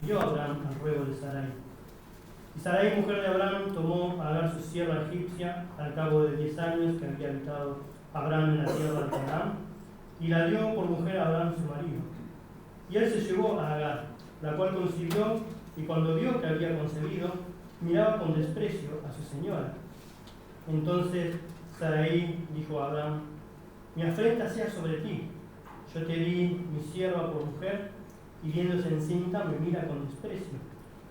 atendió Abraham al ruego de Sarai. Y Sarai, mujer de Abraham, tomó a Agar su sierva egipcia al cabo de 10 años que había habitado Abraham en la tierra de Canaán, y la dio por mujer a Abraham su marido. Y él se llevó a Agar, la cual concibió, y cuando vio que había concebido, miraba con desprecio a su señora. Entonces Sarai dijo a Abraham: mi afrenta sea sobre ti, yo te di mi sierva por mujer, y viéndose encinta me mira con desprecio.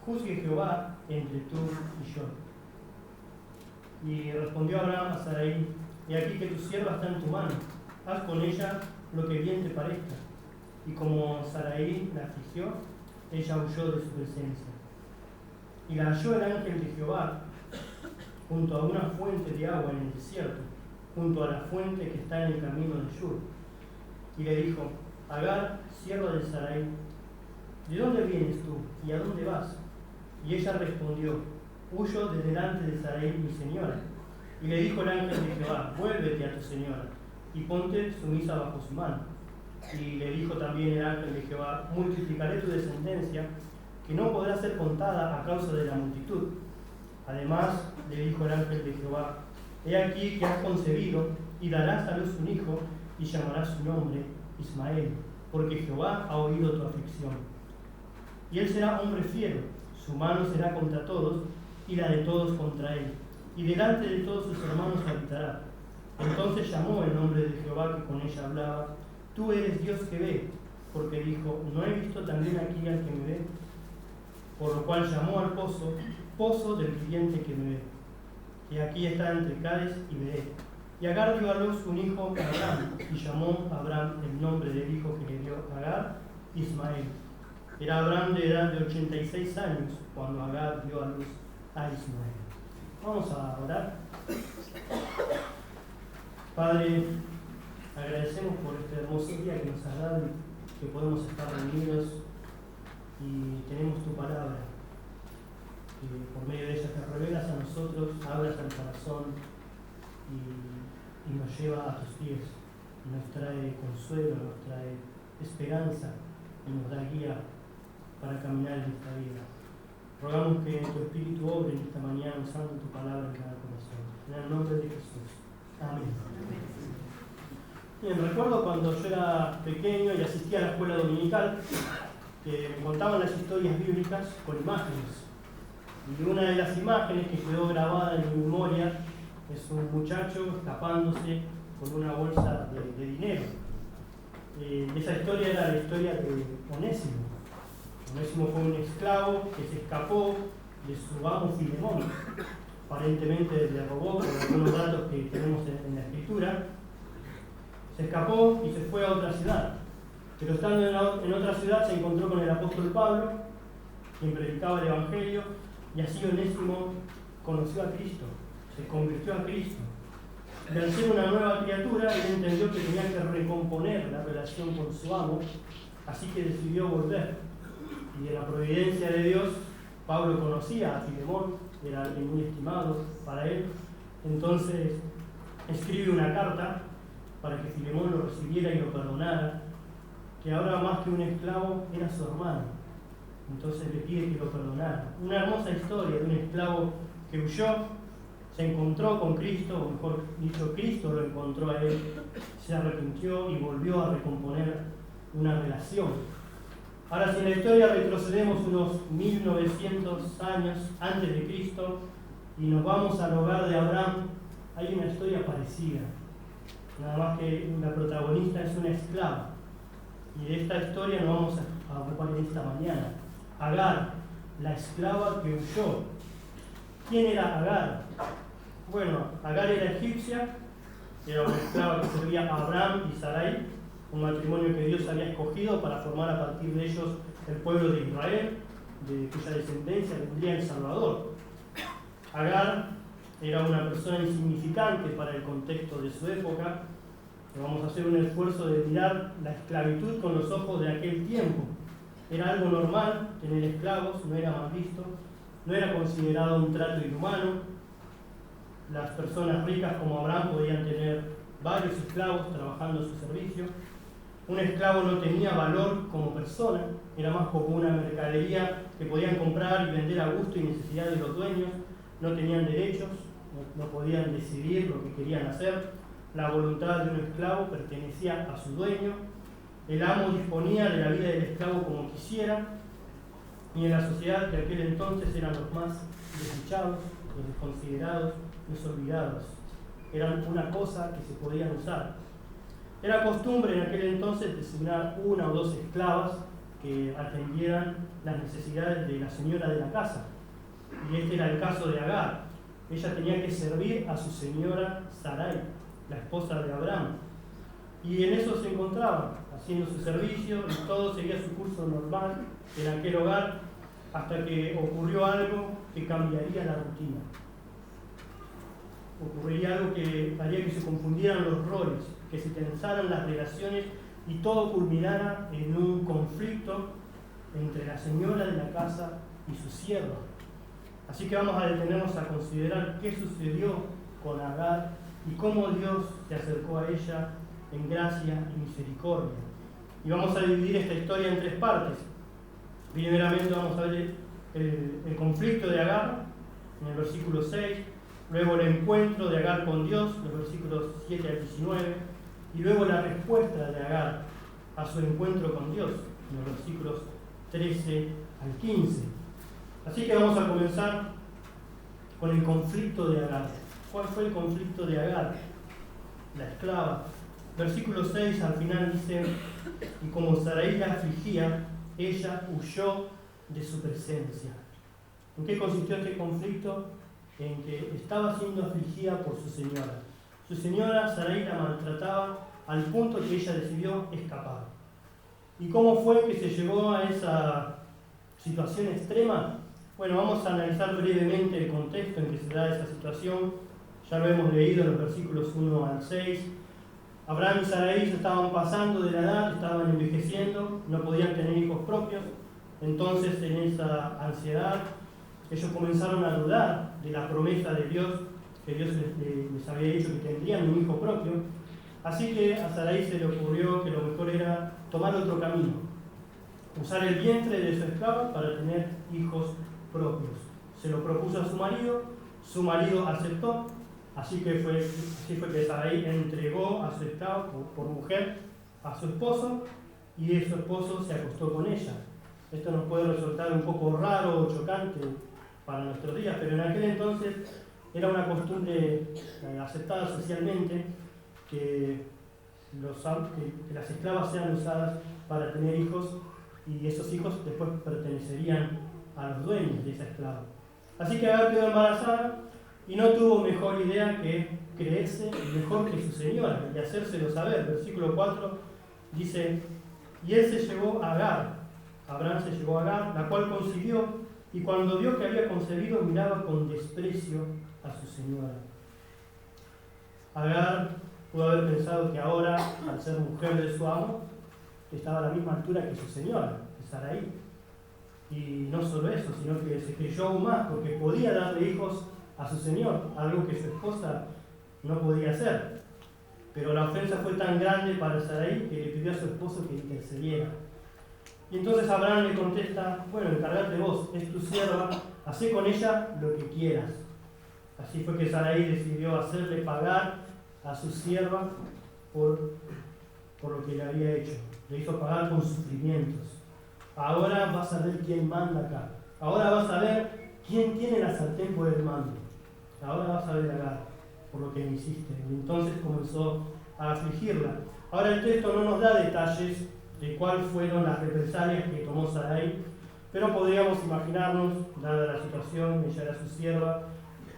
Juzgue Jehová entre tú y yo. Y respondió Abraham a Sarai: he aquí que tu sierva está en tu mano, haz con ella lo que bien te parezca. Y como Sarai la afligió, ella huyó de su presencia. Y la halló el ángel de Jehová junto a una fuente de agua en el desierto, junto a la fuente que está en el camino de Shur. Y le dijo: Agar, sierva de Sarai, ¿de dónde vienes tú y a dónde vas? Y ella respondió: huyo de delante de Sarai, mi señora. Y le dijo el ángel de Jehová: vuélvete a tu señora y ponte sumisa bajo su mano. Y le dijo también el ángel de Jehová: multiplicaré tu descendencia, que no podrá ser contada a causa de la multitud. Además, le dijo el ángel de Jehová: he aquí que has concebido y darás a luz un hijo, y llamarás su nombre Ismael, porque Jehová ha oído tu aflicción. Y él será hombre fiero, su mano será contra todos, y la de todos contra él, y delante de todos sus hermanos habitará. Entonces llamó el nombre de Jehová que con ella hablaba: tú eres Dios que ve, porque dijo: ¿no he visto también aquí al que me ve? Por lo cual llamó al pozo, pozo del viviente que me ve. Y aquí está entre Cades y Beer. Y Agar dio a luz un hijo a Abraham, y llamó a Abraham el nombre del hijo que le dio Agar, Ismael. Era Abraham de edad de 86 años cuando Agar dio a luz a Ismael. Vamos a orar. Padre, agradecemos por este hermoso día que nos has dado y que podemos estar reunidos y tenemos tu palabra. Y por medio de ella te revelas a nosotros, hablas al corazón y nos lleva a tus pies. Nos trae consuelo, nos trae esperanza y nos da guía para caminar en esta vida. Rogamos que tu Espíritu obre en esta mañana usando tu palabra en cada corazón. En el nombre de Jesús. Amén. Bien, recuerdo cuando yo era pequeño y asistía a la escuela dominical, que me contaban las historias bíblicas con imágenes. Y una de las imágenes que quedó grabada en mi memoria es un muchacho escapándose con una bolsa de dinero. Esa historia era la historia de Onésimo. Onésimo fue un esclavo que se escapó de su amo Filemón. Aparentemente le robó, por algunos datos que tenemos en la escritura. Se escapó y se fue a otra ciudad. Pero estando en otra ciudad se encontró con el apóstol Pablo, quien predicaba el Evangelio, y así Onésimo conoció a Cristo, se convirtió a Cristo. Y al ser una nueva criatura, él entendió que tenía que recomponer la relación con su amo, así que decidió volver. Y en la providencia de Dios, Pablo conocía a Filemón, era alguien muy estimado para él. Entonces escribe una carta para que Filemón lo recibiera y lo perdonara, que ahora más que un esclavo era su hermano. Entonces le pide que lo perdonara. Una hermosa historia de un esclavo que huyó, se encontró con Cristo, o mejor dicho, Cristo lo encontró a él, se arrepintió y volvió a recomponer una relación. Ahora, si en la historia retrocedemos unos 1900 años antes de Cristo y nos vamos al hogar de Abraham, hay una historia parecida. Nada más que la protagonista es una esclava. Y de esta historia nos vamos a ocupar en esta mañana. Agar, la esclava que huyó. ¿Quién era Agar? Bueno, Agar era egipcia, era una esclava que servía a Abraham y Sarai, un matrimonio que Dios había escogido para formar a partir de ellos el pueblo de Israel, de cuya descendencia vendría el Salvador. Agar era una persona insignificante para el contexto de su época. Vamos a hacer un esfuerzo de mirar la esclavitud con los ojos de aquel tiempo. Era algo normal tener esclavos, no era mal visto, no era considerado un trato inhumano. Las personas ricas como Abraham podían tener varios esclavos trabajando a su servicio. Un esclavo no tenía valor como persona, era más como una mercadería que podían comprar y vender a gusto y necesidad de los dueños, no tenían derechos, no podían decidir lo que querían hacer, la voluntad de un esclavo pertenecía a su dueño, el amo disponía de la vida del esclavo como quisiera, y en la sociedad de aquel entonces eran los más desdichados, los desconsiderados, los olvidados. Eran una cosa que se podían usar. Era costumbre en aquel entonces designar una o dos esclavas que atendieran las necesidades de la señora de la casa. Y este era el caso de Agar. Ella tenía que servir a su señora Sarai, la esposa de Abraham. Y en eso se encontraba, haciendo su servicio, y todo seguía su curso normal en aquel hogar, hasta que ocurrió algo que cambiaría la rutina. Ocurriría algo que haría que se confundieran los roles, que se tensaran las relaciones y todo culminara en un conflicto entre la señora de la casa y su sierva. Así que vamos a detenernos a considerar qué sucedió con Agar y cómo Dios se acercó a ella en gracia y misericordia. Y vamos a dividir esta historia en tres partes. Primeramente vamos a ver el conflicto de Agar, en el versículo 6, luego el encuentro de Agar con Dios, los versículos 7 al 19, y luego la respuesta de Agar a su encuentro con Dios, en los versículos 13 al 15. Así que vamos a comenzar con el conflicto de Agar. ¿Cuál fue el conflicto de Agar? La esclava. Versículo 6 al final dice: y como Sarai la afligía, ella huyó de su presencia. ¿En qué consistió este conflicto? En que estaba siendo afligida por su señora. Su señora Sarai la maltrataba al punto que ella decidió escapar. ¿Y cómo fue que se llegó a esa situación extrema? Bueno, vamos a analizar brevemente el contexto en que se da esa situación. Ya lo hemos leído en los versículos 1 al 6. Abraham y Sarai se estaban pasando de la edad, estaban envejeciendo, no podían tener hijos propios. Entonces, en esa ansiedad, ellos comenzaron a dudar de la promesa de Dios, que Dios les había dicho que tendrían un hijo propio. Así que a Sarai se le ocurrió que lo mejor era tomar otro camino, usar el vientre de su esclava para tener hijos propios. Se lo propuso a su marido aceptó, así fue que Sarai entregó a su esclava por mujer a su esposo, y su esposo se acostó con ella. Esto nos puede resultar un poco raro o chocante para nuestros días, pero en aquel entonces era una costumbre aceptada socialmente que las esclavas sean usadas para tener hijos, y esos hijos después pertenecerían a los dueños de esa esclava. Así que Agar quedó embarazada y no tuvo mejor idea que creerse mejor que su señora y hacérselo saber. Versículo 4 dice: y él se llevó a Agar, Abraham se llevó a Agar, la cual concibió, y cuando vio que había concebido, miraba con desprecio a su señora. Agar pudo haber pensado que ahora, al ser mujer de su amo, estaba a la misma altura que su señora, que Sarai. Y no solo eso, sino que se creyó aún más, porque podía darle hijos a su señor, algo que su esposa no podía hacer. Pero la ofensa fue tan grande para Sarai que le pidió a su esposo que intercediera. Y entonces Abraham le contesta: bueno, encárgate vos, es tu sierva, hacé con ella lo que quieras. Así fue que Sarai decidió hacerle pagar a su sierva por lo que le había hecho. Le hizo pagar con sufrimientos. Ahora vas a ver quién manda acá. Ahora vas a ver quién tiene la sartén por el mando. Ahora vas a ver acá por lo que me hiciste. Y entonces comenzó a afligirla. Ahora el texto no nos da detalles de cuáles fueron las represalias que tomó Sarai, pero podríamos imaginarnos, dada la situación, ella era su sierva,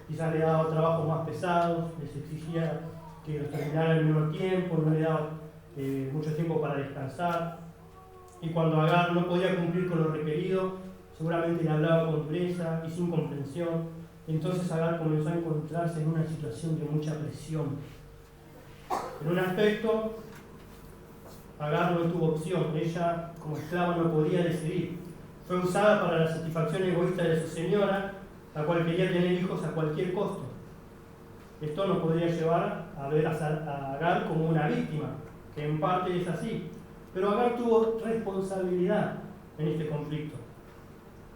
quizás le daba trabajos más pesados, les exigía que los terminara al mismo tiempo, no le daba mucho tiempo para descansar, y cuando Agar no podía cumplir con lo requerido, seguramente le hablaba con dureza y sin comprensión. Entonces Agar comenzó a encontrarse en una situación de mucha presión. En un aspecto, Agar no tuvo opción. Ella, como esclava, no podía decidir. Fue usada para la satisfacción egoísta de su señora, la cual quería tener hijos a cualquier costo. Esto nos podría llevar a ver a Agar como una víctima, que en parte es así. Pero Agar tuvo responsabilidad en este conflicto,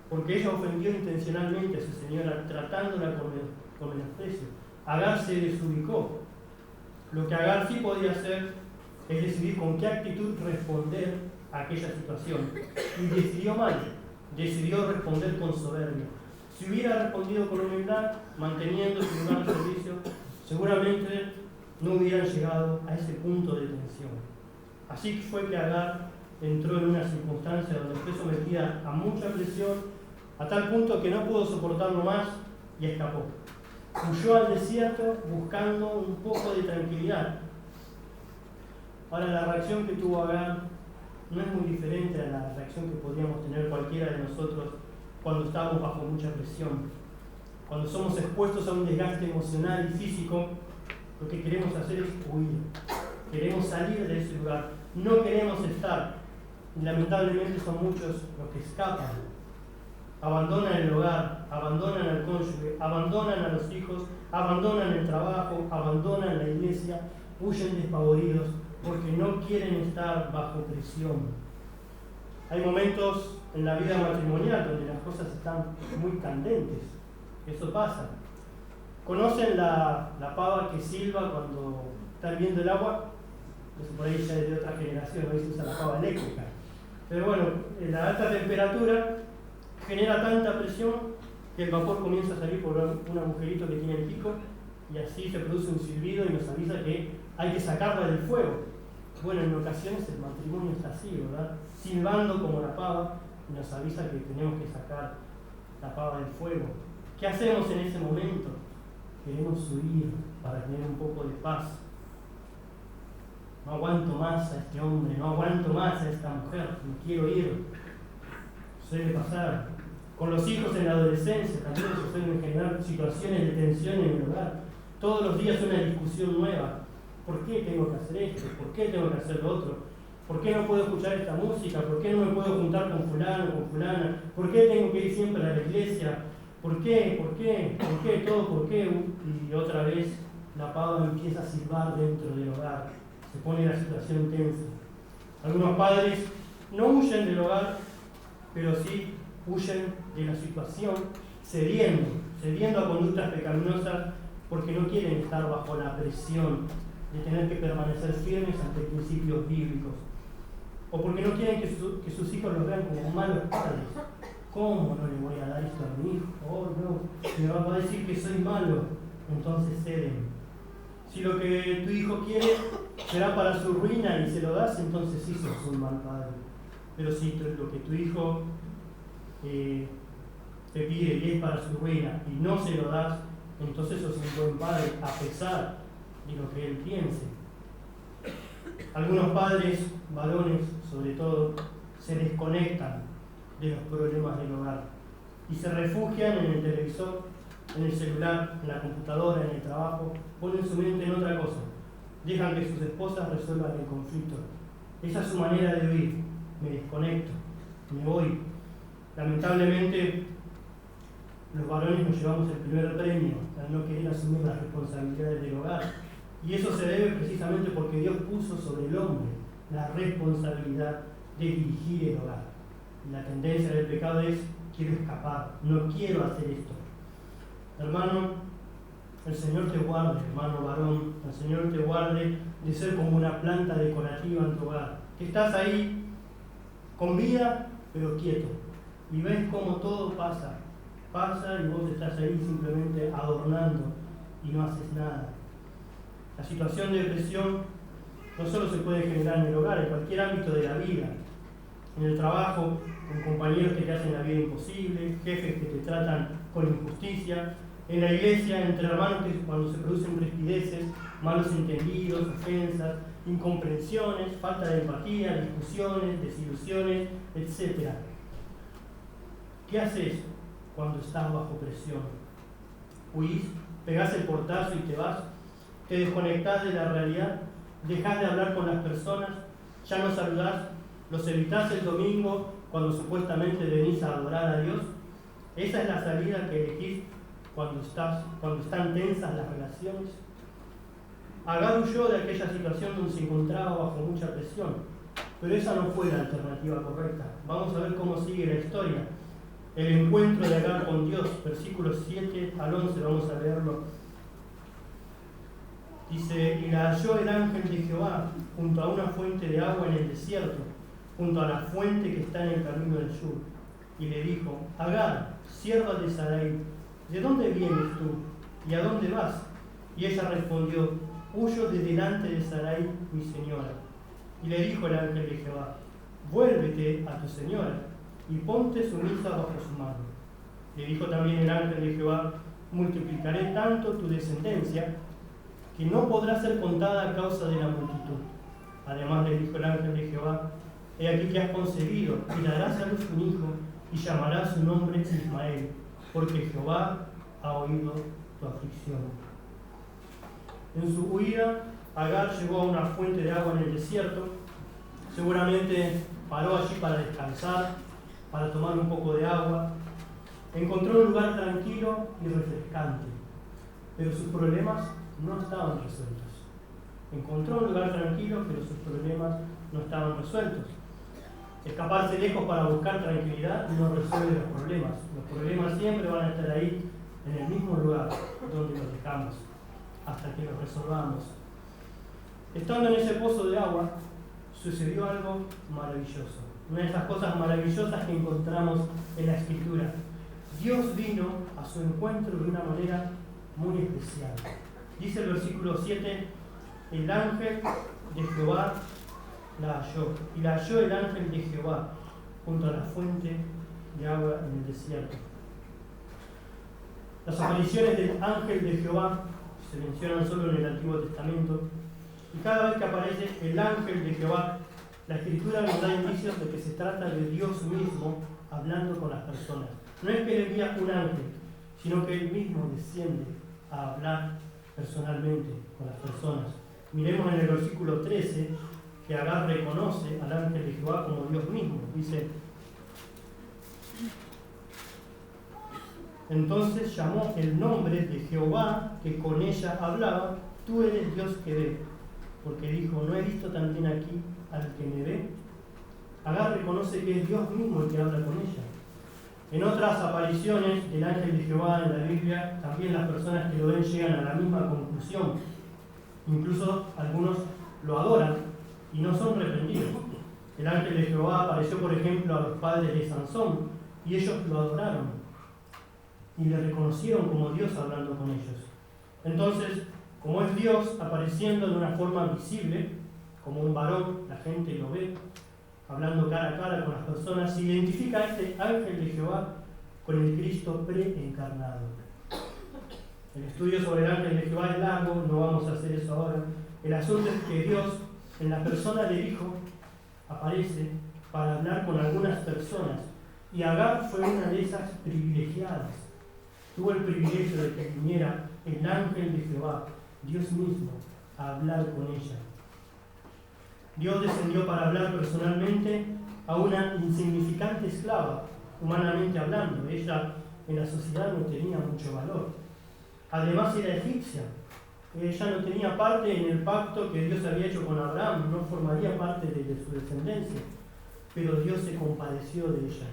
porque ella ofendió intencionalmente a su señora, tratándola con menosprecio. Agar se desubicó. Lo que Agar sí podía hacer es decidir con qué actitud responder a aquella situación. Y decidió mal, decidió responder con soberbia. Si hubiera respondido con humildad, manteniendo su lugar de servicio, seguramente no hubieran llegado a ese punto de tensión. Así fue que Agar entró en una circunstancia donde fue sometida a mucha presión, a tal punto que no pudo soportarlo más y escapó. Huyó al desierto buscando un poco de tranquilidad. Ahora, la reacción que tuvo Agar no es muy diferente a la reacción que podríamos tener cualquiera de nosotros cuando estamos bajo mucha presión. Cuando somos expuestos a un desgaste emocional y físico, lo que queremos hacer es huir. Queremos salir de ese lugar. No queremos estar. Y lamentablemente son muchos los que escapan. Abandonan el hogar, abandonan al cónyuge, abandonan a los hijos, abandonan el trabajo, abandonan la iglesia, huyen despavoridos porque no quieren estar bajo presión. Hay momentos en la vida matrimonial donde las cosas están muy candentes. Eso pasa. ¿Conocen la pava que silba cuando está hirviendo el agua? Eso por ahí ya es de otra generación, hoy se usa la pava eléctrica. Pero bueno, la alta temperatura genera tanta presión que el vapor comienza a salir por un agujerito que tiene el pico y así se produce un silbido y nos avisa que hay que sacarla del fuego. Bueno, en ocasiones el matrimonio está así, ¿verdad? Silbando como la pava y nos avisa que tenemos que sacar la pava del fuego. ¿Qué hacemos en ese momento? Queremos huir para tener un poco de paz. No aguanto más a este hombre, no aguanto más a esta mujer, me quiero ir. Suele pasar. Con los hijos en la adolescencia también se suelen generar situaciones de tensión en el hogar. Todos los días una discusión nueva. ¿Por qué tengo que hacer esto? ¿Por qué tengo que hacer lo otro? ¿Por qué no puedo escuchar esta música? ¿Por qué no me puedo juntar con fulano, con fulana? ¿Por qué tengo que ir siempre a la iglesia? ¿Por qué? ¿Por qué? ¿Por qué? Todo ¿por qué? Y otra vez la pava empieza a silbar dentro del hogar. Se pone la situación tensa. Algunos padres no huyen del hogar, pero sí huyen de la situación cediendo a conductas pecaminosas porque no quieren estar bajo la presión de tener que permanecer firmes ante principios bíblicos, o porque no quieren que sus hijos los vean como malos padres. ¿Cómo no le voy a dar esto a mi hijo? Oh no, me va a decir que soy malo. Entonces ceden. Si lo que tu hijo quiere será para su ruina y se lo das, entonces sí sos un mal padre. Pero si lo que tu hijo te pide y es para su ruina y no se lo das, entonces sos un buen padre a pesar de lo que él piense. Algunos padres, varones sobre todo, se desconectan de los problemas del hogar y se refugian en el televisor, en el celular, en la computadora, en el trabajo, ponen su mente en otra cosa, dejan que sus esposas resuelvan el conflicto. Esa es su manera de vivir. Me desconecto, me voy. Lamentablemente, los varones nos llevamos el primer premio al no querer asumir las responsabilidades del hogar. Y eso se debe precisamente porque Dios puso sobre el hombre la responsabilidad de dirigir el hogar. Y la tendencia del pecado es: quiero escapar, no quiero hacer esto. Hermano, el Señor te guarde, hermano varón, el Señor te guarde de ser como una planta decorativa en tu hogar. Que estás ahí con vida, pero quieto. Y ves cómo todo pasa y vos estás ahí simplemente adornando y no haces nada. La situación de depresión no solo se puede generar en el hogar, en cualquier ámbito de la vida. En el trabajo, con compañeros que te hacen la vida imposible, jefes que te tratan con injusticia. En la iglesia, entre hermanos, que cuando se producen rispideces, malos entendidos, ofensas, incomprensiones, falta de empatía, discusiones, desilusiones, etc. ¿Qué haces cuando estás bajo presión? ¿Huís? ¿Pegás el portazo y te vas? ¿Te desconectás de la realidad? ¿Dejás de hablar con las personas? ¿Ya no saludás? ¿Los evitás el domingo cuando supuestamente venís a adorar a Dios? ¿Esa es la salida que elegís cuando están tensas las relaciones? Agar huyó de aquella situación donde se encontraba bajo mucha presión. Pero esa no fue la alternativa correcta. Vamos a ver cómo sigue la historia. El encuentro de Agar con Dios, versículos 7 al 11, vamos a leerlo. Dice: y la halló el ángel de Jehová junto a una fuente de agua en el desierto, junto a la fuente que está en el camino del sur. Y le dijo: Agar, sierva de Sarai, ¿de dónde vienes tú? ¿Y a dónde vas? Y ella respondió: huyo de delante de Sarai, mi señora. Y le dijo el ángel de Jehová: vuélvete a tu señora y ponte sumisa bajo su mano. Le dijo también el ángel de Jehová: multiplicaré tanto tu descendencia que no podrá ser contada a causa de la multitud. Además le dijo el ángel de Jehová: he aquí que has concebido y darás a luz un hijo y llamarás su nombre Ismael, porque Jehová ha oído tu aflicción. En su huida, Agar llegó a una fuente de agua en el desierto. Seguramente paró allí para descansar, para tomar un poco de agua. Encontró un lugar tranquilo y refrescante, pero sus problemas no estaban resueltos. Encontró un lugar tranquilo, pero sus problemas no estaban resueltos. Escaparse lejos para buscar tranquilidad no resuelve los problemas. Los problemas siempre van a estar ahí, en el mismo lugar donde los dejamos, hasta que los resolvamos. Estando en ese pozo de agua, sucedió algo maravilloso. Una de esas cosas maravillosas que encontramos en la Escritura. Dios vino a su encuentro de una manera muy especial. Dice el versículo 7: el ángel de Jehová la halló. Y la halló el ángel de Jehová junto a la fuente de agua en el desierto. Las apariciones del ángel de Jehová se mencionan solo en el Antiguo Testamento. Y cada vez que aparece el ángel de Jehová, la Escritura nos da indicios de que se trata de Dios mismo hablando con las personas. No es que le envía un ángel, sino que Él mismo desciende a hablar personalmente con las personas. Miremos en el versículo 13 que Agar reconoce al ángel de Jehová como Dios mismo. Dice: entonces llamó el nombre de Jehová que con ella hablaba: tú eres Dios que ve. Porque dijo: no he visto también aquí al que me ve. Agar reconoce que es Dios mismo el que habla con ella. En otras apariciones del ángel de Jehová en la Biblia, también las personas que lo ven llegan a la misma conclusión. Incluso algunos lo adoran y no son reprendidos. El ángel de Jehová apareció, por ejemplo, a los padres de Sansón y ellos lo adoraron y le reconocieron como Dios hablando con ellos. Entonces, como es Dios apareciendo de una forma visible, como un varón, la gente lo ve, hablando cara a cara con las personas, se identifica a este ángel de Jehová con el Cristo preencarnado. El estudio sobre el ángel de Jehová es largo, no vamos a hacer eso ahora. El asunto es que Dios, en la persona del Hijo, aparece para hablar con algunas personas, y Agar fue una de esas privilegiadas. Tuvo el privilegio de que viniera el ángel de Jehová, Dios mismo, a hablar con ella. Dios descendió para hablar personalmente a una insignificante esclava, humanamente hablando. Ella en la sociedad no tenía mucho valor. Además era egipcia. Ella no tenía parte en el pacto que Dios había hecho con Abraham, no formaría parte de su descendencia. Pero Dios se compadeció de ella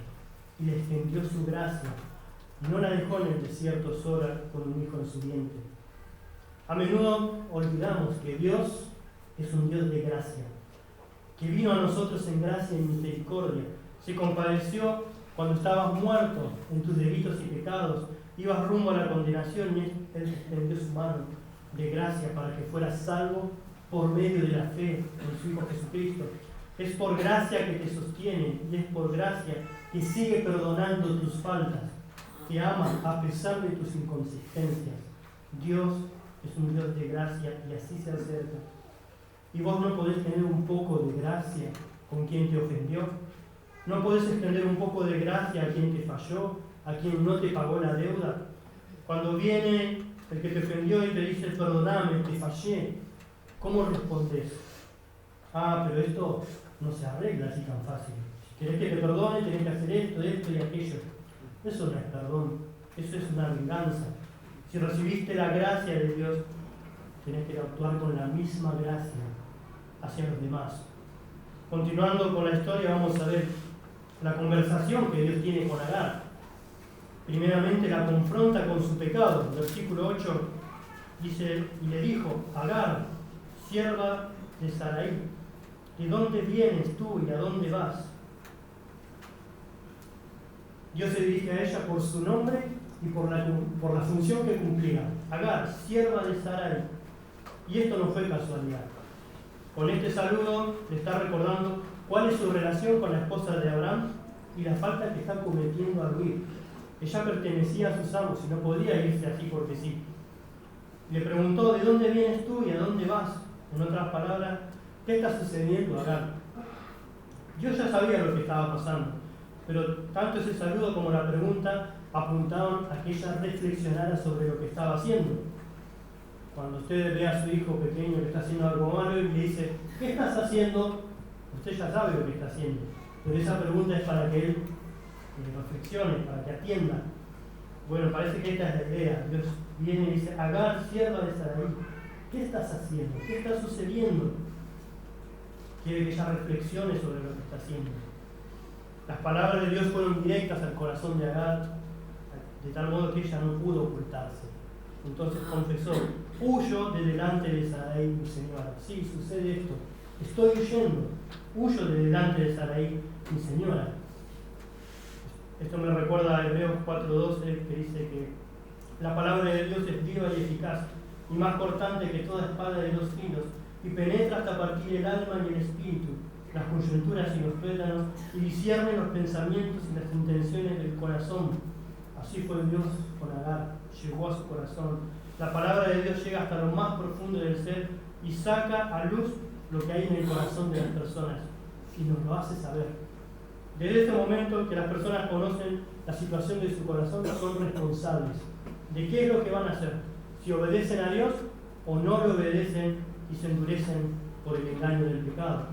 y le extendió su gracia. No la dejó en el desierto sola con un hijo en su vientre. A menudo olvidamos que Dios es un Dios de gracia, que vino a nosotros en gracia y misericordia. Se compadeció cuando estabas muerto en tus delitos y pecados, ibas rumbo a la condenación y Él extendió su mano de gracia para que fueras salvo por medio de la fe en su Hijo Jesucristo. Es por gracia que te sostiene y es por gracia que sigue perdonando tus faltas. Te ama a pesar de tus inconsistencias. Dios es un Dios de gracia y así se acerca. ¿Y vos no podés tener un poco de gracia con quien te ofendió? ¿No podés extender un poco de gracia a quien te falló, a quien no te pagó la deuda? Cuando viene el que te ofendió y te dice: perdóname, te fallé, ¿cómo respondés? Pero esto no se arregla así tan fácil. Si querés que te perdone, tenés que hacer esto y aquello. Eso no es perdón, eso es una venganza. Si recibiste la gracia de Dios, tenés que actuar con la misma gracia hacia los demás. Continuando con la historia, vamos a ver la conversación que Dios tiene con Agar. Primeramente la confronta con su pecado. Versículo 8 dice, y le dijo, Agar, sierva de Sarai, ¿de dónde vienes tú y a dónde vas? Dios se dirige a ella por su nombre y por la función que cumplía. Agar, sierva de Sarai. Y esto no fue casualidad. Con este saludo le está recordando cuál es su relación con la esposa de Abraham y la falta que está cometiendo al huir. Ella pertenecía a sus amos y no podía irse así porque sí. Le preguntó, ¿de dónde vienes tú y a dónde vas? En otras palabras, ¿qué está sucediendo, Agar? Dios ya sabía lo que estaba pasando, pero tanto ese saludo como la pregunta apuntaban a que ella reflexionara sobre lo que estaba haciendo. Cuando usted ve a su hijo pequeño que está haciendo algo malo y le dice, ¿qué estás haciendo? Usted ya sabe lo que está haciendo, pero esa pregunta es para que él reflexione, para que atienda. Bueno, parece que esta es la idea. Dios viene y dice, Agar, sierva de Sarai, ¿qué estás haciendo? ¿Qué está sucediendo? Quiere que ella reflexione sobre lo que está haciendo. Las palabras de Dios fueron directas al corazón de Agar, de tal modo que ella no pudo ocultarse. Entonces confesó, huyo de delante de Sarai, mi señora. Sí, sucede esto. Estoy huyendo. Huyo de delante de Sarai, mi señora. Esto me recuerda a Hebreos 4:12, que dice que la palabra de Dios es viva y eficaz, y más cortante que toda espada de 2 filos, y penetra hasta partir el alma y el espíritu, las coyunturas y los tuétanos, y discierne los pensamientos y las intenciones del corazón. Así fue Dios con Agar, llegó a su corazón. La palabra de Dios llega hasta lo más profundo del ser y saca a luz lo que hay en el corazón de las personas, y nos lo hace saber. Desde este momento que las personas conocen la situación de su corazón, son responsables de qué es lo que van a hacer, si obedecen a Dios o no le obedecen y se endurecen por el engaño del pecado.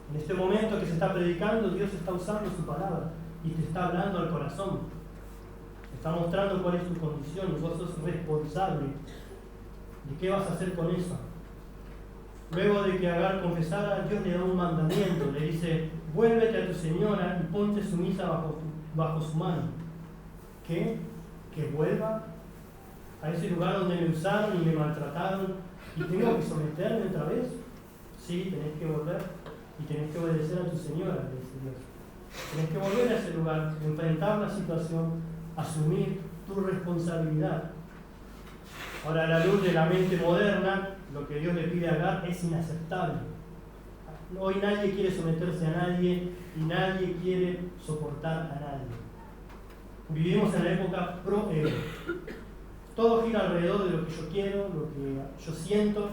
En este momento que se está predicando, Dios está usando su palabra y te está hablando al corazón. Te está mostrando cuál es tu condición y vos sos responsable de qué vas a hacer con eso. Luego de que Agar confesara, Dios le da un mandamiento, le dice, vuélvete a tu señora y ponte sumisa bajo su mano. ¿Qué? ¿Que vuelva a ese lugar donde me usaron y me maltrataron y tengo que someterme otra vez? Sí, tenés que volver y tenés que obedecer a tu señora, le dice Dios. Tenés que volver a ese lugar, enfrentar la situación, asumir tu responsabilidad. Ahora, a la luz de la mente moderna, lo que Dios le pide a Agar es inaceptable. Hoy nadie quiere someterse a nadie y nadie quiere soportar a nadie. Vivimos en la época pro-ego. Todo gira alrededor de lo que yo quiero, lo que yo siento,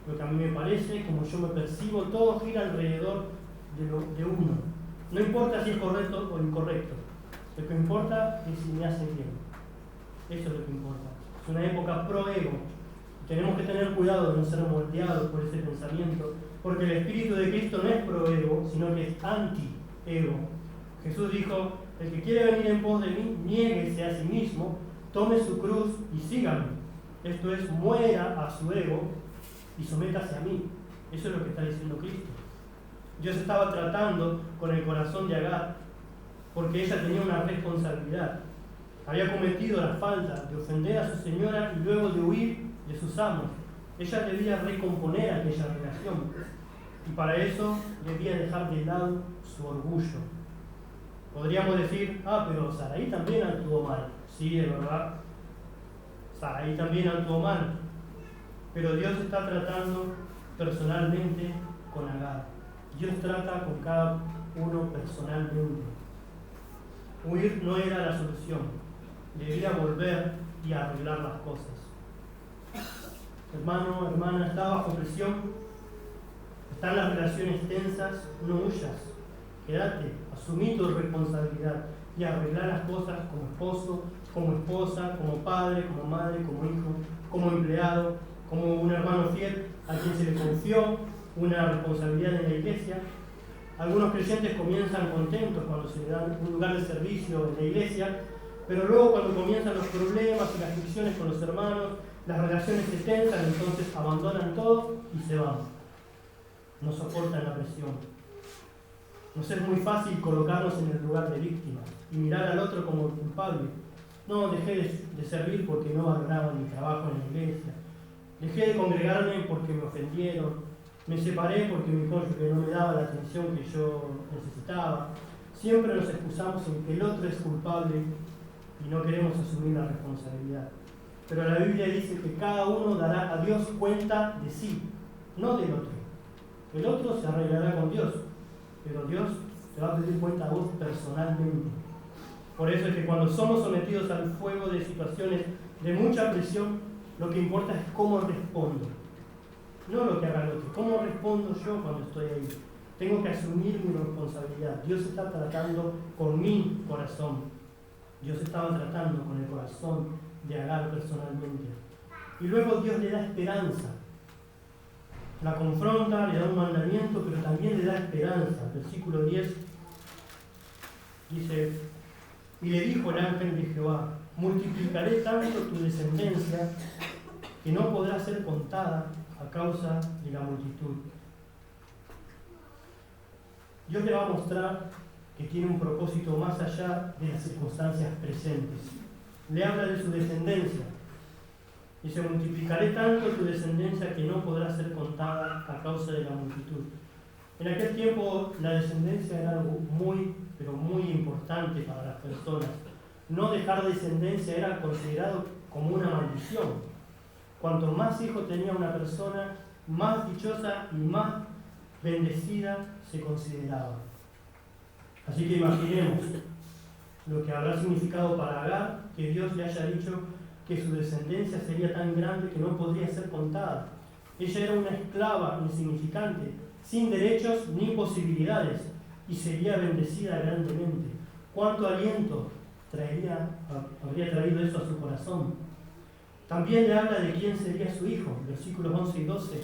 lo que a mí me parece, como yo me percibo. Todo gira alrededor de uno. No importa si es correcto o incorrecto. Lo que importa es si me hace bien. Eso es lo que importa. Es una época pro-ego. Tenemos que tener cuidado de no ser moldeados por ese pensamiento, porque el Espíritu de Cristo no es pro-ego, sino que es anti-ego. Jesús dijo, el que quiere venir en pos de mí, niéguese a sí mismo, tome su cruz y sígame. Esto es, muera a su ego y sométase a mí. Eso es lo que está diciendo Cristo. Dios estaba tratando con el corazón de Agar, porque ella tenía una responsabilidad. Había cometido la falta de ofender a su señora y luego de huir de sus amos. Ella debía recomponer aquella relación y para eso debía dejar de lado su orgullo. Podríamos decir, pero Sarai también actuó mal. Sí, es verdad, Sarai también actuó mal, pero Dios está tratando personalmente con Agar. Dios trata con cada uno personalmente. Huir no era la solución. Debía volver y arreglar las cosas. Hermano, hermana, está bajo presión, están las relaciones tensas, no huyas, quédate, asumí tu responsabilidad y arreglar las cosas como esposo, como esposa, como padre, como madre, como hijo, como empleado, como un hermano fiel a quien se le confió una responsabilidad en la iglesia. Algunos creyentes comienzan contentos cuando se le dan un lugar de servicio en la iglesia, pero luego cuando comienzan los problemas y las fricciones con los hermanos, las relaciones se tensan, entonces abandonan todo y se van. No soportan la presión. Nos es muy fácil colocarnos en el lugar de víctima y mirar al otro como culpable. No, dejé de servir porque no valoraban mi trabajo en la iglesia. Dejé de congregarme porque me ofendieron. Me separé porque mi cónyuge no me daba la atención que yo necesitaba. Siempre nos excusamos en que el otro es culpable y no queremos asumir la responsabilidad. Pero la Biblia dice que cada uno dará a Dios cuenta de sí, no del otro. El otro se arreglará con Dios, pero Dios te va a pedir cuenta a vos personalmente. Por eso es que cuando somos sometidos al fuego de situaciones de mucha presión, lo que importa es cómo respondo. No lo que haga el otro, cómo respondo yo cuando estoy ahí. Tengo que asumir mi responsabilidad. Dios está tratando con mi corazón. Dios estaba tratando con el corazón de Agar personalmente. Y luego Dios le da esperanza. La confronta, le da un mandamiento, pero también le da esperanza. Versículo 10 dice: y le dijo el ángel de Jehová: multiplicaré tanto tu descendencia que no podrá ser contada a causa de la multitud. Dios le va a mostrar que tiene un propósito más allá de las circunstancias presentes. Le habla de su descendencia. Dice: multiplicaré tanto tu descendencia que no podrá ser contada a causa de la multitud. En aquel tiempo la descendencia era algo muy, pero muy importante para las personas. No dejar descendencia era considerado como una maldición. Cuanto más hijos tenía una persona, más dichosa y más bendecida se consideraba. Así que imaginemos lo que habrá significado para Agar que Dios le haya dicho que su descendencia sería tan grande que no podría ser contada. Ella era una esclava insignificante, sin derechos ni posibilidades, y sería bendecida grandemente. ¿Cuánto aliento habría traído eso a su corazón? También le habla de quién sería su hijo, versículos 11 y 12.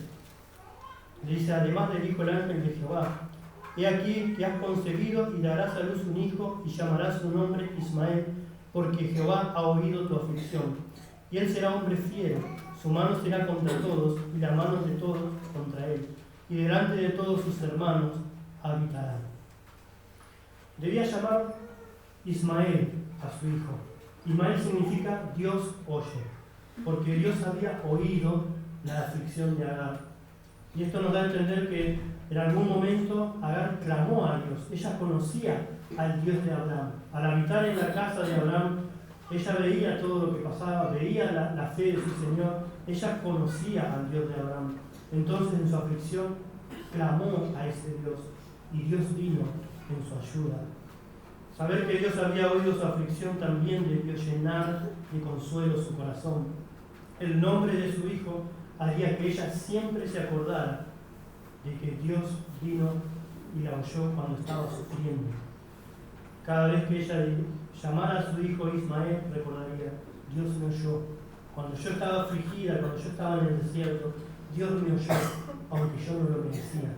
Le dice: además le dijo el ángel de Jehová: he aquí que has concebido y darás a luz un hijo y llamarás su nombre Ismael, porque Jehová ha oído tu aflicción. Y él será hombre fiero, su mano será contra todos y las manos de todos contra él, y delante de todos sus hermanos habitará. Debía llamar Ismael a su hijo. Ismael significa Dios oye, porque Dios había oído la aflicción de Agar. Y esto nos da a entender que en algún momento Agar clamó a Dios. Ella conocía al Dios de Abraham. Al habitar en la casa de Abraham, ella veía todo lo que pasaba, veía la fe de su Señor. Ella conocía al Dios de Abraham. Entonces en su aflicción clamó a ese Dios y Dios vino en su ayuda. Saber que Dios había oído su aflicción también debió llenar de consuelo su corazón. El nombre de su hijo haría que ella siempre se acordara de que Dios vino y la oyó cuando estaba sufriendo. Cada vez que ella llamara a su hijo Ismael, recordaría: Dios me oyó. Cuando yo estaba afligida, cuando yo estaba en el desierto, Dios me oyó, aunque yo no lo merecía.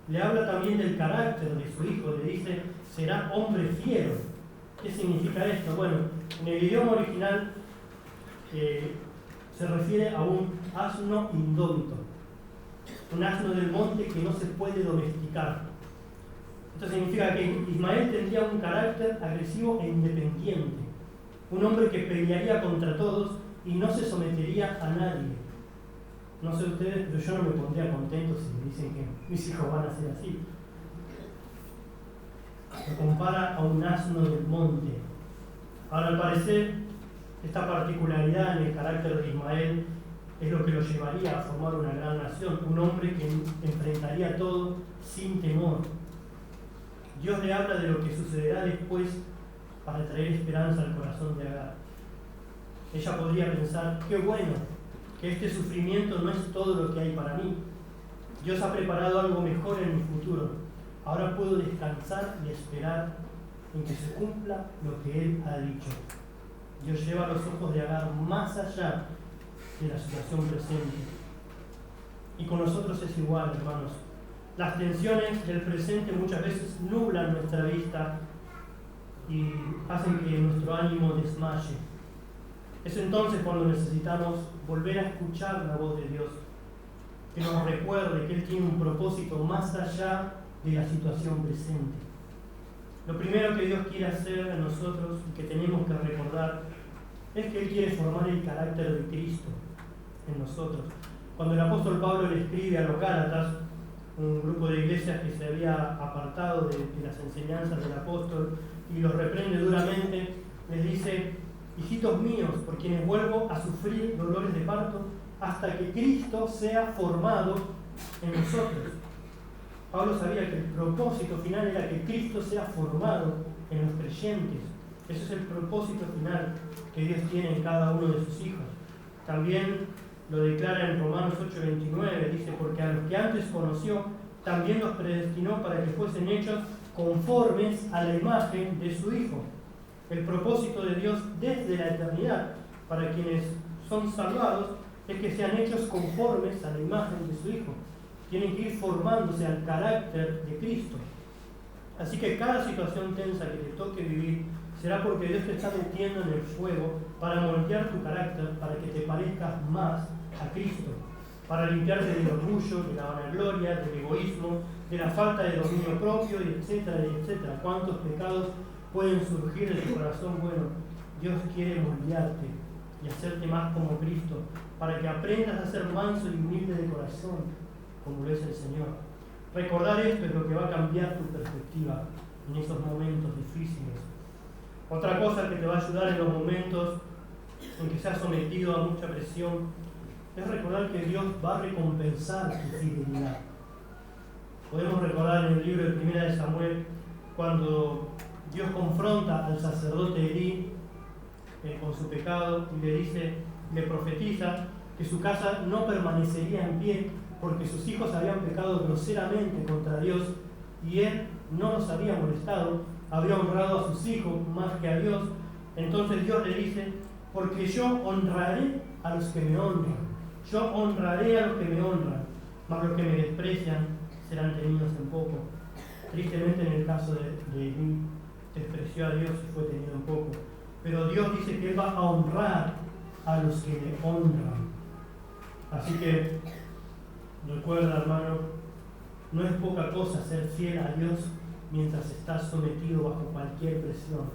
Le habla también del carácter de su hijo, le dice: será hombre fiero. ¿Qué significa esto? Bueno, en el idioma original se refiere a un asno indómito, un asno del monte que no se puede domesticar. Esto significa que Ismael tendría un carácter agresivo e independiente, un hombre que pelearía contra todos y no se sometería a nadie. No sé ustedes, pero yo no me pondría contento si me dicen que mis hijos van a ser así. Se compara a un asno del monte. Ahora, al parecer, esta particularidad en el carácter de Ismael es lo que lo llevaría a formar una gran nación, un hombre que enfrentaría todo sin temor. Dios le habla de lo que sucederá después para traer esperanza al corazón de Agar. Ella podría pensar: qué bueno, que este sufrimiento no es todo lo que hay para mí. Dios ha preparado algo mejor en mi futuro. Ahora puedo descansar y esperar en que se cumpla lo que Él ha dicho. Dios lleva los ojos de Agar más allá de la situación presente. Y con nosotros es igual, hermanos. Las tensiones del presente muchas veces nublan nuestra vista y hacen que nuestro ánimo desmaye. Es entonces cuando necesitamos volver a escuchar la voz de Dios, que nos recuerde que Él tiene un propósito más allá de la situación presente. Lo primero que Dios quiere hacer en nosotros y que tenemos que recordar es que Él quiere formar el carácter de Cristo en nosotros. Cuando el apóstol Pablo le escribe a los Gálatas, un grupo de iglesias que se había apartado de las enseñanzas del apóstol y los reprende duramente, les dice: hijitos míos, por quienes vuelvo a sufrir dolores de parto hasta que Cristo sea formado en nosotros. Pablo sabía que el propósito final era que Cristo sea formado en los creyentes. Ese es el propósito final que Dios tiene en cada uno de sus hijos. También lo declara en Romanos 8:29, dice: porque a los que antes conoció, también los predestinó para que fuesen hechos conformes a la imagen de su Hijo. El propósito de Dios desde la eternidad para quienes son salvados es que sean hechos conformes a la imagen de su Hijo. Tienen que ir formándose al carácter de Cristo. Así que cada situación tensa que te toque vivir será porque Dios te está metiendo en el fuego para moldear tu carácter, para que te parezcas más a Cristo, para limpiarte del orgullo, de la vanagloria, del egoísmo, de la falta de dominio propio, etcétera, etcétera. ¿Cuántos pecados pueden surgir de tu corazón? Bueno, Dios quiere moldearte y hacerte más como Cristo, para que aprendas a ser manso y humilde de corazón, como lo es el Señor. Recordar esto es lo que va a cambiar tu perspectiva en esos momentos difíciles. Otra cosa que te va a ayudar en los momentos en que seas sometido a mucha presión es recordar que Dios va a recompensar tu fidelidad. Podemos recordar en el libro de 1 de Samuel cuando Dios confronta al sacerdote Elí con su pecado y le dice, le profetiza que su casa no permanecería en pie porque sus hijos habían pecado groseramente contra Dios y él no los había molestado, había honrado a sus hijos más que a Dios. Entonces Dios le dice: porque yo honraré a los que me honran, yo honraré a los que me honran, mas los que me desprecian serán tenidos en poco. Tristemente en el caso de Elí, despreció a Dios y fue tenido en poco. Pero Dios dice que Él va a honrar a los que le honran. Así que recuerda, hermano, no es poca cosa ser fiel a Dios mientras estás sometido bajo cualquier presión.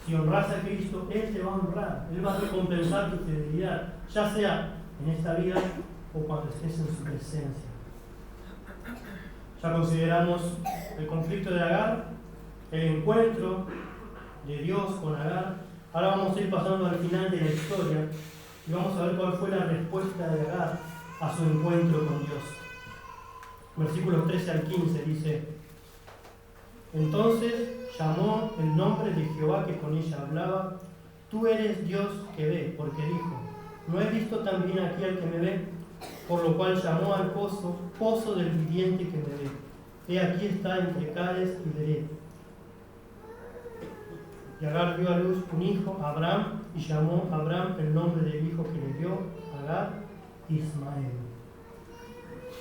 Si honras a Cristo, Él te va a honrar, Él va a recompensar tu fidelidad, ya sea en esta vida o cuando estés en su presencia. Ya consideramos el conflicto de Agar, el encuentro de Dios con Agar. Ahora vamos a ir pasando al final de la historia y vamos a ver cuál fue la respuesta de Agar a su encuentro con Dios. Versículos 13 al 15 dice: entonces llamó el nombre de Jehová que con ella hablaba: tú eres Dios que ve, porque dijo: ¿no he visto también aquí al que me ve? Por lo cual llamó al pozo del viviente que me ve. He aquí está entre Cades y Bered. Y Agar dio a luz un hijo, Abraham, y llamó a Abraham el nombre del hijo que le dio Agar, Ismael.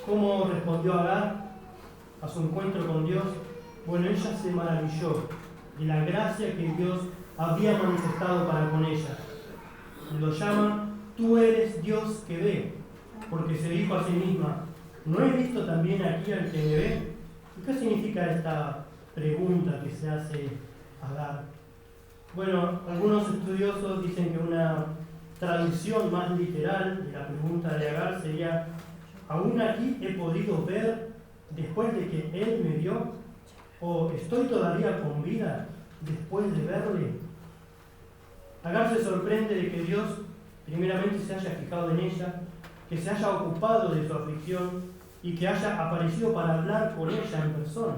¿Cómo respondió Agar a su encuentro con Dios? Bueno, ella se maravilló de la gracia que Dios había manifestado para con ella. Lo llama: tú eres Dios que ve, porque se dijo a sí misma: ¿no he visto también aquí al que me ve? ¿Y qué significa esta pregunta que se hace Agar? Bueno, algunos estudiosos dicen que una traducción más literal de la pregunta de Agar sería: ¿aún aquí he podido ver después de que él me vio? ¿O estoy todavía con vida después de verle? Agar se sorprende de que Dios primeramente se haya fijado en ella, que se haya ocupado de su aflicción y que haya aparecido para hablar con ella en persona.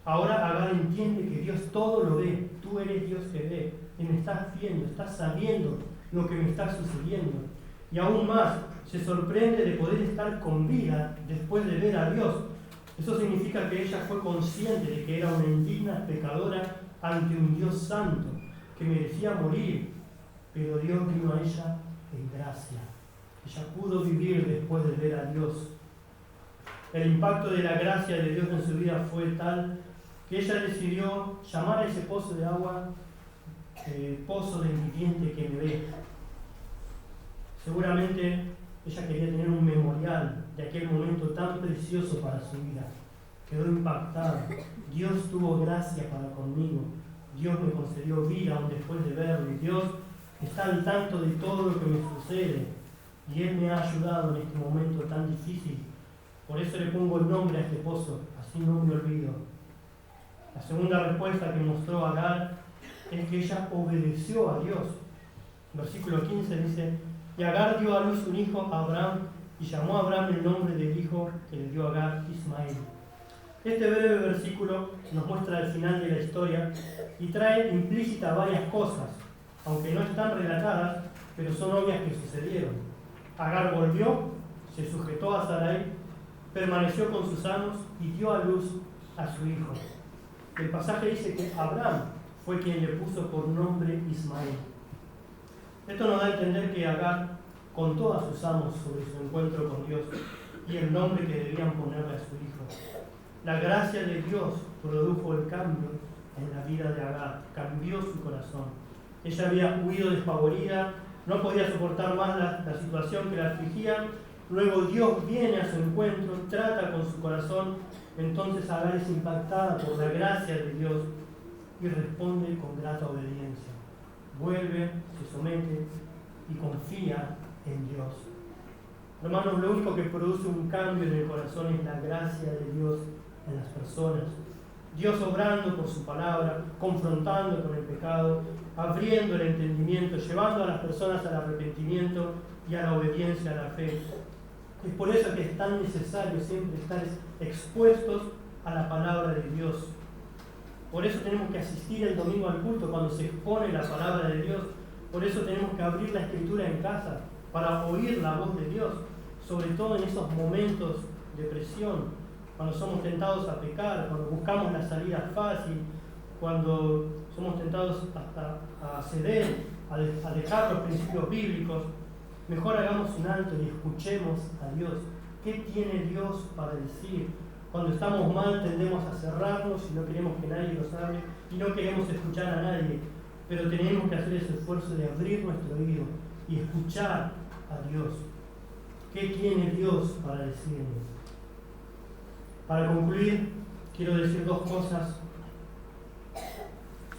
Ahora Agar entiende que Dios todo lo ve. Tú eres Dios que ve y me estás viendo, estás sabiendo lo que me está sucediendo. Y aún más, se sorprende de poder estar con vida después de ver a Dios. Eso significa que ella fue consciente de que era una indigna pecadora ante un Dios santo, que merecía morir, pero Dios vino a ella en gracia. Ella pudo vivir después de ver a Dios. El impacto de la gracia de Dios en su vida fue tal que ella decidió llamar a ese pozo de agua pozo del viviente que me ve. Seguramente ella quería tener un memorial de aquel momento tan precioso para su vida. quedó impactado. Dios tuvo gracia para conmigo. Dios me concedió vida aún después de verlo. Y Dios está al tanto de todo lo que me sucede. Y Él me ha ayudado en este momento tan difícil. Por eso le pongo el nombre a este pozo, así no me olvido. La segunda respuesta que mostró Agar es que ella obedeció a Dios. Versículo 15 dice: y Agar dio a luz un hijo a Abraham, y llamó a Abraham el nombre del hijo que le dio a Agar, Ismael. Este breve versículo nos muestra el final de la historia y trae implícitas varias cosas, aunque no están relatadas, pero son obvias que sucedieron. Agar volvió, se sujetó a Sarai, permaneció con sus amos y dio a luz a su hijo. El pasaje dice que Abraham fue quien le puso por nombre Ismael. Esto nos da a entender que Agar contó a sus amos sobre su encuentro con Dios y el nombre que debían ponerle a su hijo. La gracia de Dios produjo el cambio en la vida de Agar, cambió su corazón. Ella había huido despavorida, no podía soportar más la situación que la afligía. Luego Dios viene a su encuentro, trata con su corazón. Entonces Agar es impactada por la gracia de Dios y responde con grata obediencia. Vuelve, se somete y confía en Dios. Hermanos, lo único que produce un cambio en el corazón es la gracia de Dios en las personas. Dios obrando por su palabra, confrontando con el pecado, abriendo el entendimiento, llevando a las personas al arrepentimiento y a la obediencia a la fe. Es por eso que es tan necesario siempre estar expuestos a la palabra de Dios. Por eso tenemos que asistir el domingo al culto cuando se expone la palabra de Dios. Por eso tenemos que abrir la Escritura en casa para oír la voz de Dios, sobre todo en esos momentos de presión, cuando somos tentados a pecar, cuando buscamos la salida fácil, cuando somos tentados hasta a ceder, a dejar los principios bíblicos. Mejor hagamos un alto y escuchemos a Dios. ¿Qué tiene Dios para decir? Cuando estamos mal tendemos a cerrarnos y no queremos que nadie nos hable y no queremos escuchar a nadie, pero tenemos que hacer ese esfuerzo de abrir nuestro oído y escuchar a Dios. ¿Qué tiene Dios para decirnos? Para concluir, quiero decir dos cosas.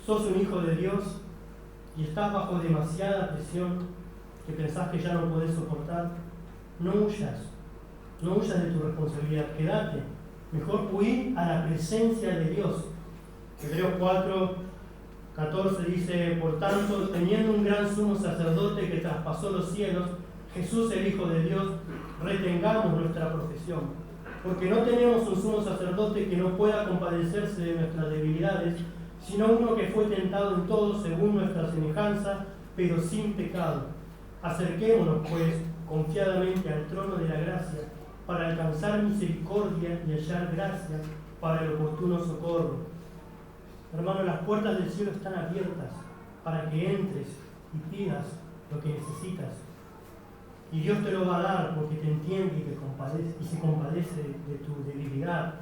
Sos un hijo de Dios y estás bajo demasiada presión que pensás que ya no podés soportar. No huyas de tu responsabilidad, quédate. Mejor huir a la presencia de Dios. Hebreos 4:14 dice: por tanto, teniendo un gran sumo sacerdote que traspasó los cielos, Jesús el Hijo de Dios, retengamos nuestra profesión. Porque no tenemos un sumo sacerdote que no pueda compadecerse de nuestras debilidades, sino uno que fue tentado en todo según nuestra semejanza, pero sin pecado. Acerquémonos, pues, confiadamente al trono de la gracia, para alcanzar misericordia y hallar gracia para el oportuno socorro. Hermano, las puertas del cielo están abiertas para que entres y pidas lo que necesitas. Y Dios te lo va a dar porque te entiende y se compadece de tu debilidad.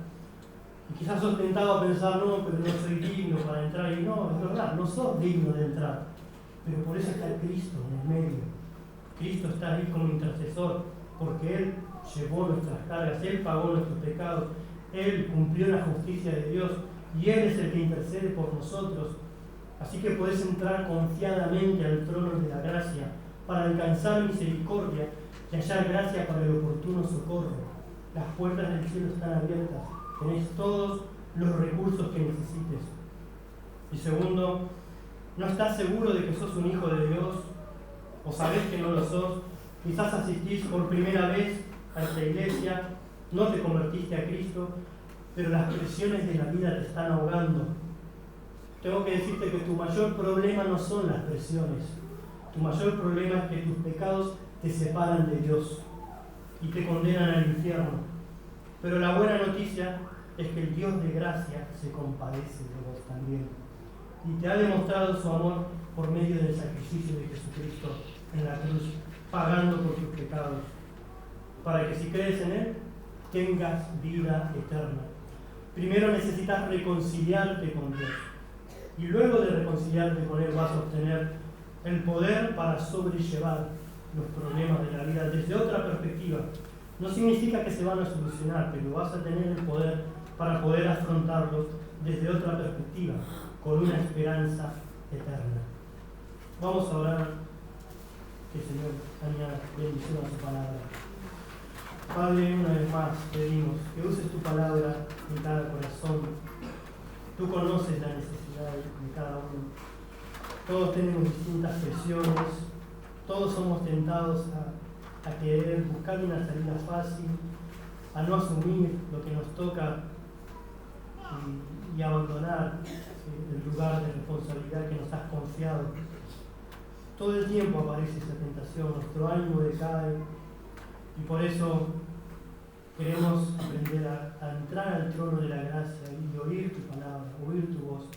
Y quizás sos tentado a pensar: no, pero no soy digno para entrar. Y no, es verdad, no sos digno de entrar. Pero por eso está Cristo en el medio. Cristo está ahí como intercesor, porque Él llevó nuestras cargas, Él pagó nuestros pecados, Él cumplió la justicia de Dios y Él es el que intercede por nosotros. Así que podés entrar confiadamente al trono de la gracia para alcanzar misericordia y hallar gracia para el oportuno socorro. Las puertas del cielo están abiertas, tenés todos los recursos que necesites. Y segundo, ¿no estás seguro de que sos un hijo de Dios? ¿O sabés que no lo sos? Quizás asistís por primera vez a esta iglesia, no te convertiste a Cristo, pero las presiones de la vida te están ahogando. Tengo que decirte que tu mayor problema no son las presiones. Tu mayor problema es que tus pecados te separan de Dios y te condenan al infierno. Pero la buena noticia es que el Dios de gracia se compadece de vos también y te ha demostrado su amor por medio del sacrificio de Jesucristo en la cruz, pagando por tus pecados, para que si crees en Él, tengas vida eterna. Primero necesitas reconciliarte con Dios, y luego de reconciliarte con Él vas a obtener el poder para sobrellevar los problemas de la vida desde otra perspectiva. No significa que se van a solucionar, pero vas a tener el poder para poder afrontarlos desde otra perspectiva, con una esperanza eterna. Vamos a orar, que el Señor añada bendición a su palabra. Padre, una vez más pedimos que uses tu palabra en cada corazón. Tú conoces la necesidad de cada uno. Todos tenemos distintas presiones, todos somos tentados a querer buscar una salida fácil, a no asumir lo que nos toca y abandonar el lugar de responsabilidad que nos has confiado. Todo el tiempo aparece esa tentación, nuestro ánimo decae y por eso queremos aprender a entrar al trono de la gracia y oír tu palabra, oír tu voz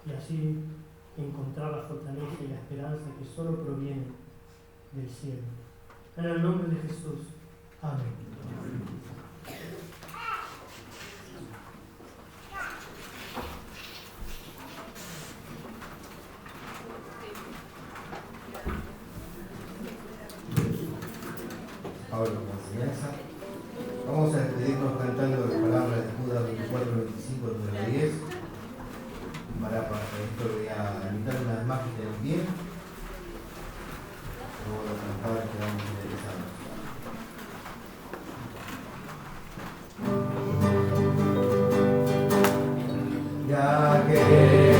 y así encontrar la fortaleza y la esperanza que solo proviene del cielo. En el nombre de Jesús. Amén. Ahora con enseñanza. Vamos a despedirnos cantando las palabras de Judas 24, 25, número 10. Para esto voy a invitar una vez más que estén bien. Luego de cantar quedamos finalizando. Ya que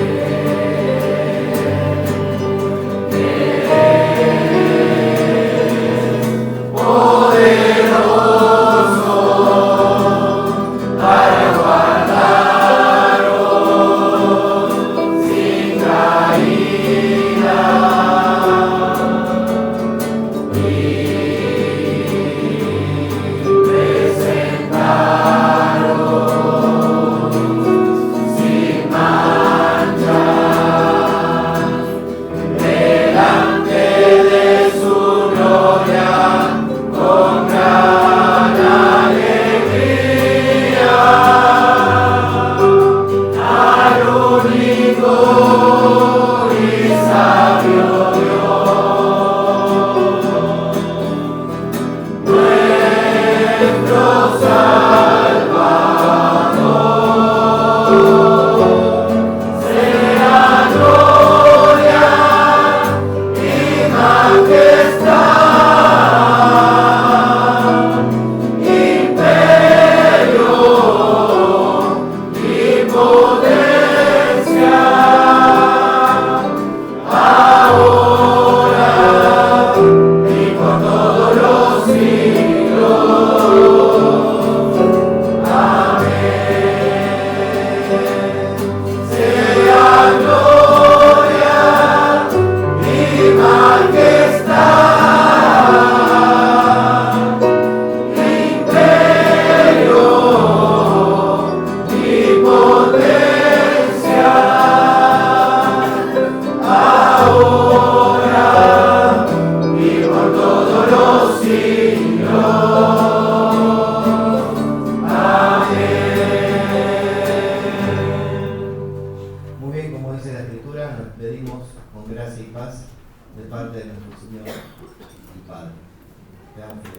nos pedimos con gracia y paz de parte de nuestro Señor y Padre.